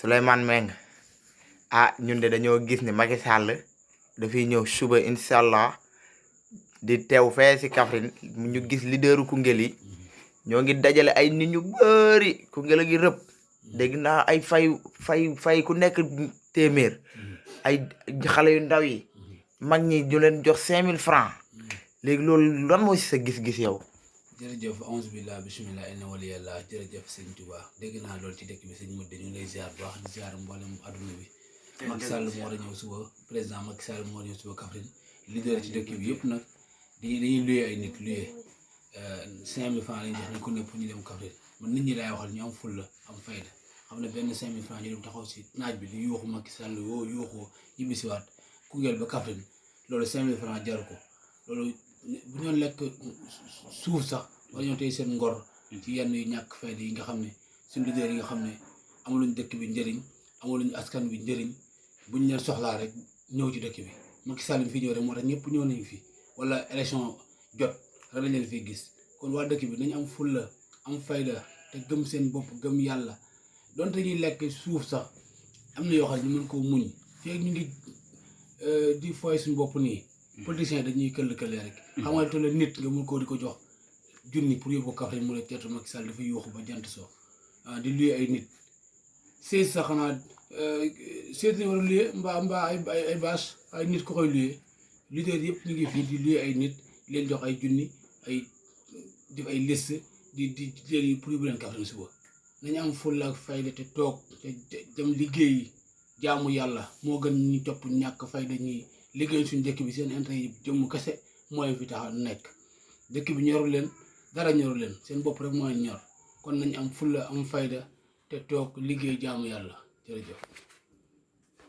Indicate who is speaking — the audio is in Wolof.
Speaker 1: Souleymane Meng ñun de dañoo gis ni Macky Sall dafay ñëw suba incha allah di teew fee si Kaffrine ñu gis leaderu koungheul yi ñoo ngi dajale ay nit ñu bëri koungheul gi rëpp dégg naa ay fay ku nekk téeméer ay xale yu ndaw yi mag ñi ñu leen jox 5000 francs léegi loolu lan mooy sa gis-gis yow.
Speaker 2: jërëjëf onze billah bismillah inna wali yàlla jërëjëf sëñ Tuubaa dégg naa loolu ci dëkk bi sëñ Modou ñu ngi lay ziar bu baax di ziar mboolem adduna bi. Macky Sall moo war a ñëw suba président Macky Sall moo war a ñëw suba Kaffrine leader ci dëkk bi yëpp nag dañuy luyee ay nit luyee 5000 francs lañ jox nañ ko nekk pour ñu dem Kaffrine man nit ñi laay waxal ñu am fulla am fayda xam ne benn 5000 francs ñu dem taxaw si naaj bi di yuuxu Macky Sall yoo yuuxu ñibbisiwaat Koungheul ba Kaffrine loolu 5000 francs jaru ko loolu bu ñoon lekk suuf sax wala ñoo tey seen ngor ci yenn yu ñàkk fayda yi nga xam ne suñu leader yi nga xam ne amuluñ dëkk bi njëriñ amuluñ askan bi njëriñ buñ leen soxlaa rek ñëw ci dëkk bi Macky Sall mi fi ñëw rek moo tax ñëpp ñëw nañu fi wala élection jot rek lañ leen fiy gis kon waa dëkk bi nañ am fulla am fayda te gëm seen bopp gëm yàlla donte ñuy lekk suuf sax am na yoo xam ne ñu mën koo muñ fii ñu ngi di fooy suñu bopp nii politiciens dañuy këll-këlee rek xam nga te la nit nga mun koo di ko jox junni pour yóbbu Kaffrine mu ne teetu Macky Sall dafa yuuxu ba jant soo di luye ay nit seet sax xanaa seet ni war a luye mbaa ay bâche ay nit ko koy luye leader yëpp ñu ngi fii di luye ay nit leen jox ay junni ay def ay liste di leen pour yóbbu leen Kaffrine suba nañu am fulla ak fayda te toog te dem liggéey jaamu yàlla moo gën ñu topp ñàkk fayda ñi liggéey suñu dëkk bi seen intérêt yi jëmm kese mooy fi tax nekk dëkk bi ñoru leen dara ñoru leen seen bopp rek mooy ñor kon nañ am fulla am fayda te toog liggéey jaamu yàlla jërëjëf